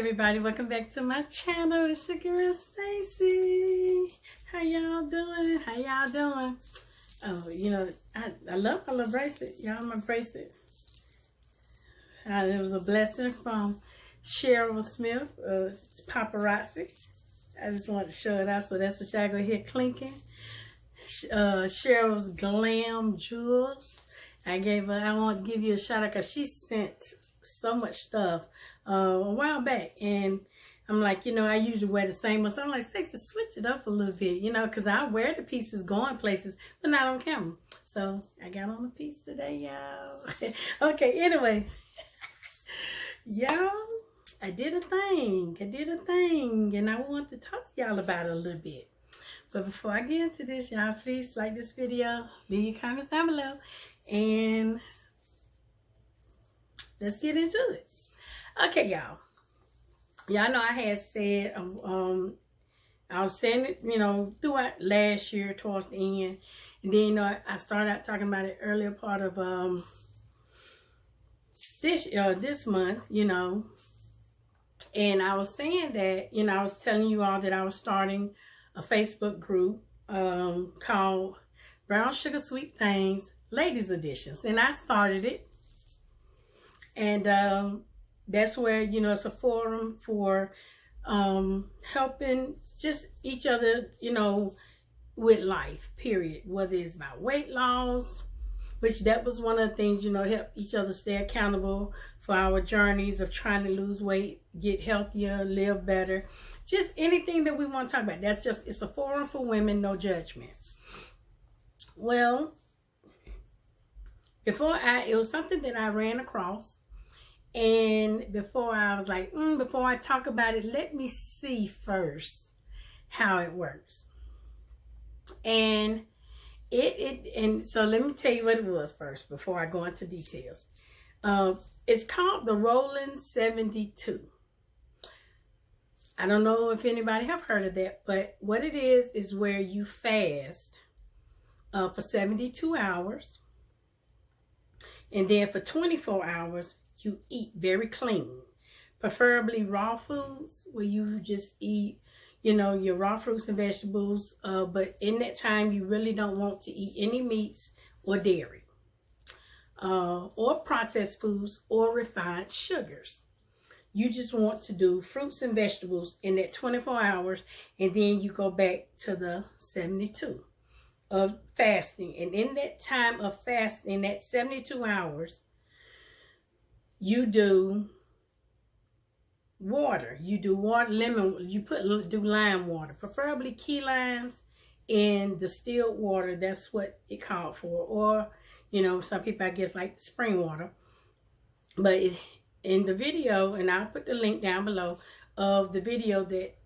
everybody, welcome back to my channel. It's your girl Stacy. How y'all doing? Oh, you know, I love my little bracelet. Y'all, my bracelet. It was a blessing from Cheryl Smith, paparazzi. I just wanted to show it out, so that's what y'all gonna hear clinking. Cheryl's Glam Jewels. I want to give you a shout out because she sent so much stuff a while back, and I'm like, you know, I usually wear the same one, so I'm like, Stacy, switch it up a little bit, you know, because I wear the pieces going places, but not on camera. So I got on a piece today, y'all. Okay, anyway, y'all, I did a thing, and I want to talk to y'all about it a little bit. But before I get into this, y'all, please like this video, leave your comments down below, and let's get into it. Okay, y'all. Y'all know I had said, I was saying it, you know, throughout last year towards the end. And then, you know, I started out talking about it earlier part of this month, you know. And I was saying that, you know, I was telling you all that I was starting a Facebook group called Brown Sugar Sweet Things Ladies Editions. And I started it. And that's where, you know, it's a forum for helping just each other, you know, with life, period. Whether it's about weight loss, which that was one of the things, you know, help each other stay accountable for our journeys of trying to lose weight, get healthier, live better. Just anything that we want to talk about. That's just, it's a forum for women, no judgment. Well, it was something that I ran across. And before I was like, before I talk about it, let me see first how it works. And and so let me tell you what it was first before I go into details. It's called the Rolling 72. I don't know if anybody have heard of that, but what it is where you fast for 72 hours. And then for 24 hours, you eat very clean, preferably raw foods, where you just eat, you know, your raw fruits and vegetables. But in that time, you really don't want to eat any meats or dairy, or processed foods or refined sugars. You just want to do fruits and vegetables in that 24 hours, and then you go back to the 72 of fasting. And in that time of fasting, that 72 hours, you do water. You do water, lemon. You do lime water, preferably key limes in distilled water. That's what it called for. Or, you know, some people, I guess, like spring water. But in the video, and I'll put the link down below of the video that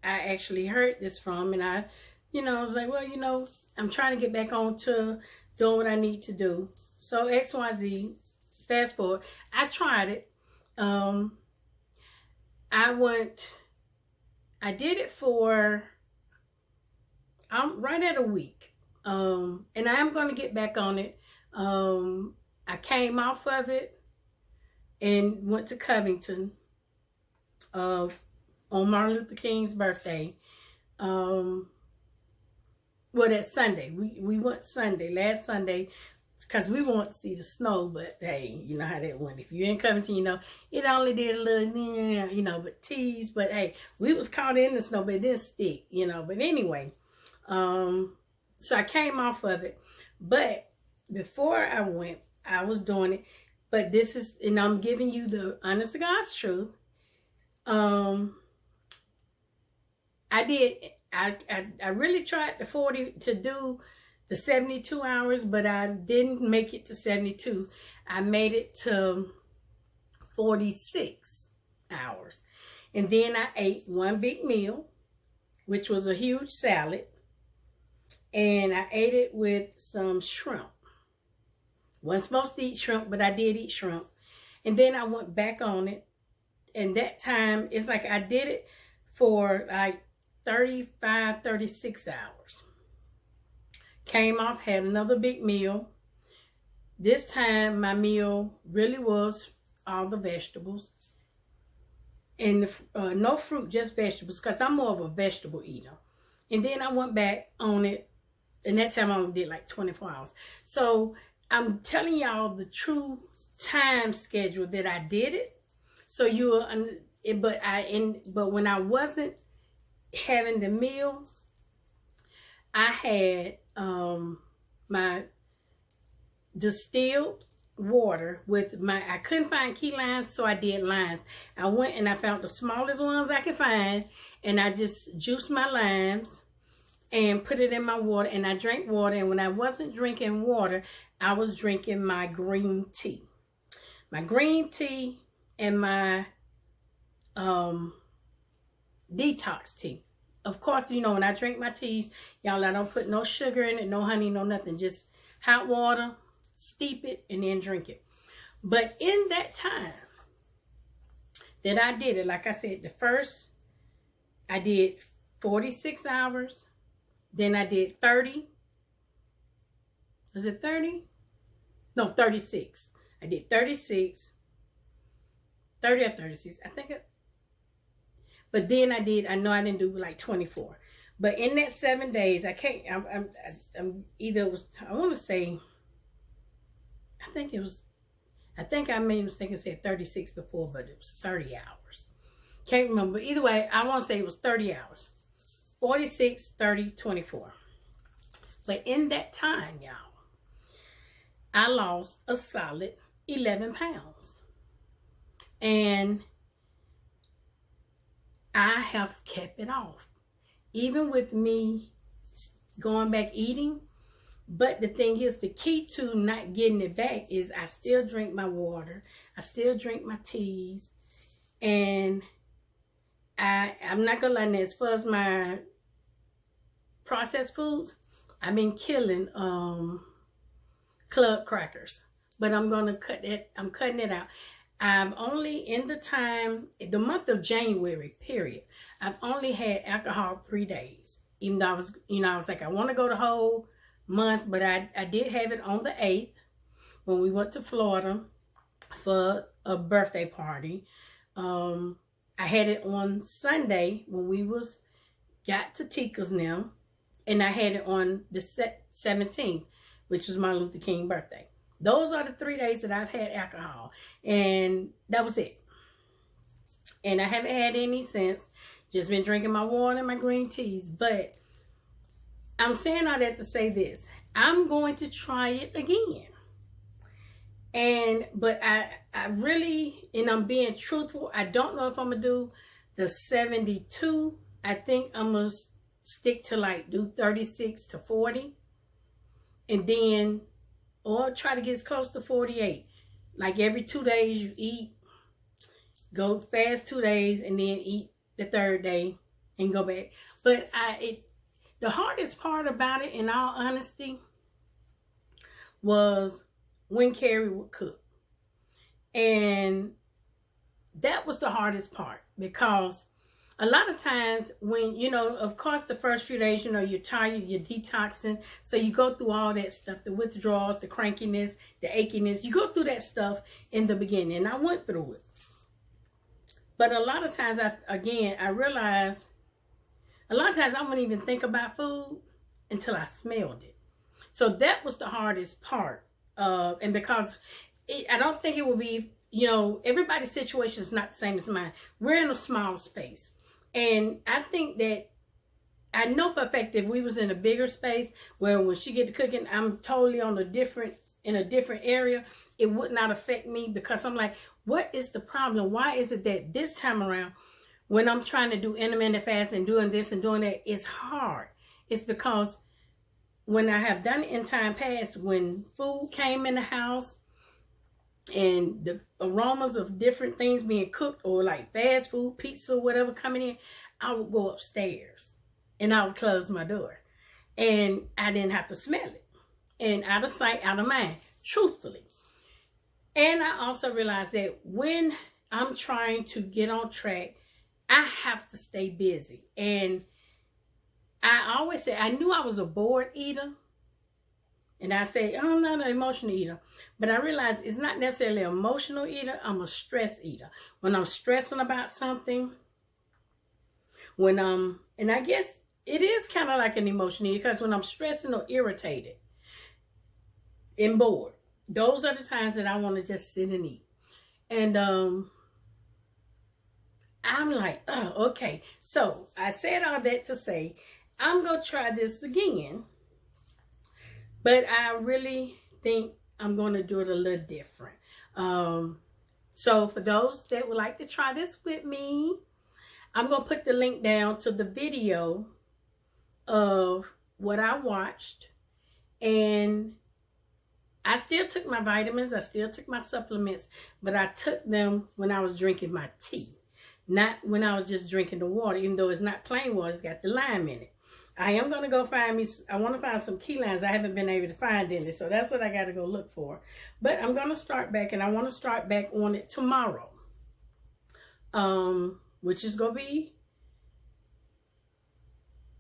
I actually heard this from, and I, you know, I was like, well, you know, I'm trying to get back on to doing what I need to do. So XYZ. Fast forward, I tried it. I did it for right at a week. And I am going to get back on it. I came off of it and went to Covington on Martin Luther King's birthday. Well, that Sunday. We went Sunday, last Sunday, because we want to see the snow, but hey, you know how that went. If you're in Covington, you know, it only did a little, you know, but tease. But hey, we was caught in the snow, but it didn't stick, you know. But anyway, so I came off of it. But before I went, I was doing it. But this is, and I'm giving you the honest to God's truth. I really tried to do the 72 hours, but I didn't make it to 72. I made it to 46 hours. And then I ate one big meal, which was a huge salad. And I ate it with some shrimp. Wasn't supposed to eat shrimp, but I did eat shrimp. And then I went back on it. And that time, it's like I did it for like 35, 36 hours. Came off, had another big meal. This time, my meal really was all the vegetables. and no fruit, just vegetables, because I'm more of a vegetable eater. And then I went back on it, and that time I only did like 24 hours. So I'm telling y'all the true time schedule that I did it. So but when I wasn't having the meal, I had my distilled water with I couldn't find key limes, so I did limes. I went and I found the smallest ones I could find, and I just juiced my limes and put it in my water, and I drank water. And when I wasn't drinking water, I was drinking my green tea. My green tea and my detox tea. Of course, you know, when I drink my teas, y'all, I don't put no sugar in it, no honey, no nothing. Just hot water, steep it, and then drink it. But in that time that I did it, like I said, the first, I did 46 hours. Then I did 30. Was it 30? No, 36. I did 36. 30 or 36. I think it. But then I know I didn't do like 24. But in that 7 days, I can't, I'm either it was, I want to say, I think I made a mistake and said 36 before, but it was 30 hours. Can't remember. Either way, I want to say it was 30 hours. 46, 30, 24. But in that time, y'all, I lost a solid 11 pounds. And I have kept it off. Even with me going back eating. But the thing is, the key to not getting it back is I still drink my water. I still drink my teas. And I'm not going to lie, as far as my processed foods, I've been killing club crackers. But I'm going to cut that. I'm cutting it out. I've only, in the month of January, period, I've only had alcohol 3 days. Even though I was, I was like, I want to go the whole month, but I did have it on the 8th when we went to Florida for a birthday party. I had it on Sunday when we got to Tika's now, and I had it on the 17th, which was Martin Luther King birthday. Those are the 3 days that I've had alcohol, and that was it. And I haven't had any since. Just been drinking my water and my green teas. But I'm saying all that to say this. I'm going to try it again. But I really, and I'm being truthful, I don't know if I'm going to do the 72. I think I'm going to stick to do 36 to 40. And then, or try to get as close to 48. Like every 2 days you eat, go fast 2 days, and then eat the third day and go back. But the hardest part about it, in all honesty, was when Carrie would cook. And that was the hardest part, because a lot of times when, of course, the first few days, you're tired, you're detoxing. So you go through all that stuff, the withdrawals, the crankiness, the achiness. You go through that stuff in the beginning. And I went through it. But a lot of times, I realized, a lot of times I wouldn't even think about food until I smelled it. So that was the hardest part. And because I don't think it will be, everybody's situation is not the same as mine. We're in a small space. And I think that, I know for a fact if we was in a bigger space where when she get to cooking, I'm totally in a different area, it would not affect me, because I'm like, what is the problem? Why is it that this time around, when I'm trying to do intermittent fast and doing this and doing that, it's hard? It's because when I have done it in time past, when food came in the house and the aromas of different things being cooked, or like fast food, pizza, whatever coming in, I would go upstairs and I would close my door, and I didn't have to smell it. And out of sight, out of mind, truthfully. And I also realized that when I'm trying to get on track, I have to stay busy. And I always say, I knew I was a bored eater. And I say, oh, I'm not an emotional eater. But I realize it's not necessarily an emotional eater. I'm a stress eater. When I'm stressing about something, and I guess it is kind of like an emotional eater, because when I'm stressing or irritated and bored, those are the times that I want to just sit and eat. And I'm like, oh, okay. So I said all that to say, I'm going to try this again. But I really think I'm going to do it a little different. So for those that would like to try this with me, I'm going to put the link down to the video of what I watched. And I still took my vitamins. I still took my supplements. But I took them when I was drinking my tea. Not when I was just drinking the water. Even though it's not plain water. It's got the lime in it. I am going to go find me, I want to find some key limes I haven't been able to find in it. So that's what I got to go look for. But I'm going to start back, and I want to start back on it tomorrow. Which is going to be,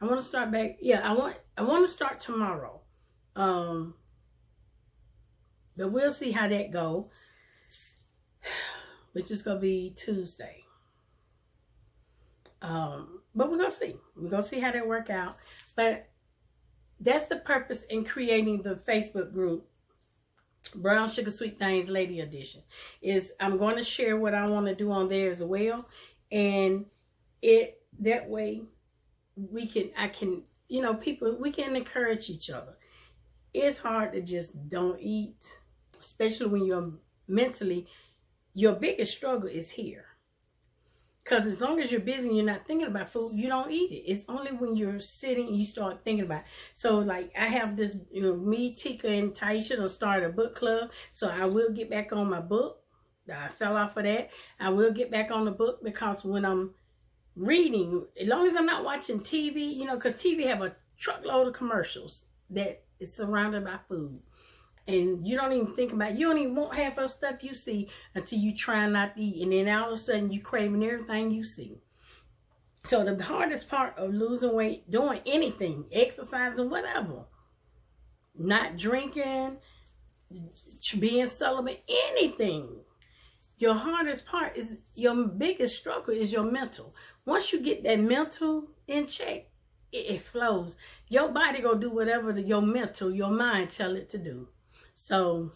I want to start back, yeah, I want to start tomorrow. But we'll see how that go. Which is going to be Tuesday. But we're going to see. We're going to see how that work out. But that's the purpose in creating the Facebook group, Brown Sugar Sweet Things Lady Edition, is I'm going to share what I want to do on there as well. And that way we can encourage each other. It's hard to just don't eat, especially when you're mentally, your biggest struggle is here. Because as long as you're busy and you're not thinking about food, you don't eat it. It's only when you're sitting and you start thinking about it. So, like, I have this, me, Tika, and Taisha done started a book club. So, I will get back on my book. I fell off of that. I will get back on the book, because when I'm reading, as long as I'm not watching TV, because TV have a truckload of commercials that is surrounded by food. And you don't even think about it. You don't even want half of the stuff you see until you try not to eat. And then all of a sudden you craving everything you see. So the hardest part of losing weight, doing anything, exercising, whatever, not drinking, being celibate, anything. Your hardest part is, your biggest struggle is your mental. Once you get that mental in check, it flows. Your body go do whatever your mind tell it to do. So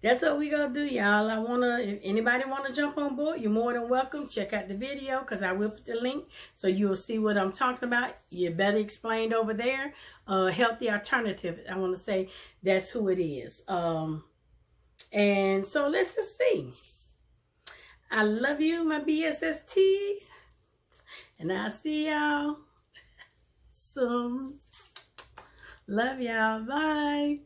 that's what we gonna do, y'all. If anybody wanna jump on board, you're more than welcome. Check out the video, because I will put the link so you'll see what I'm talking about. You're better explained over there. Healthy alternative. I want to say that's who it is. And so let's just see. I love you, my BSSTs, and I'll see y'all soon. Love y'all. Bye.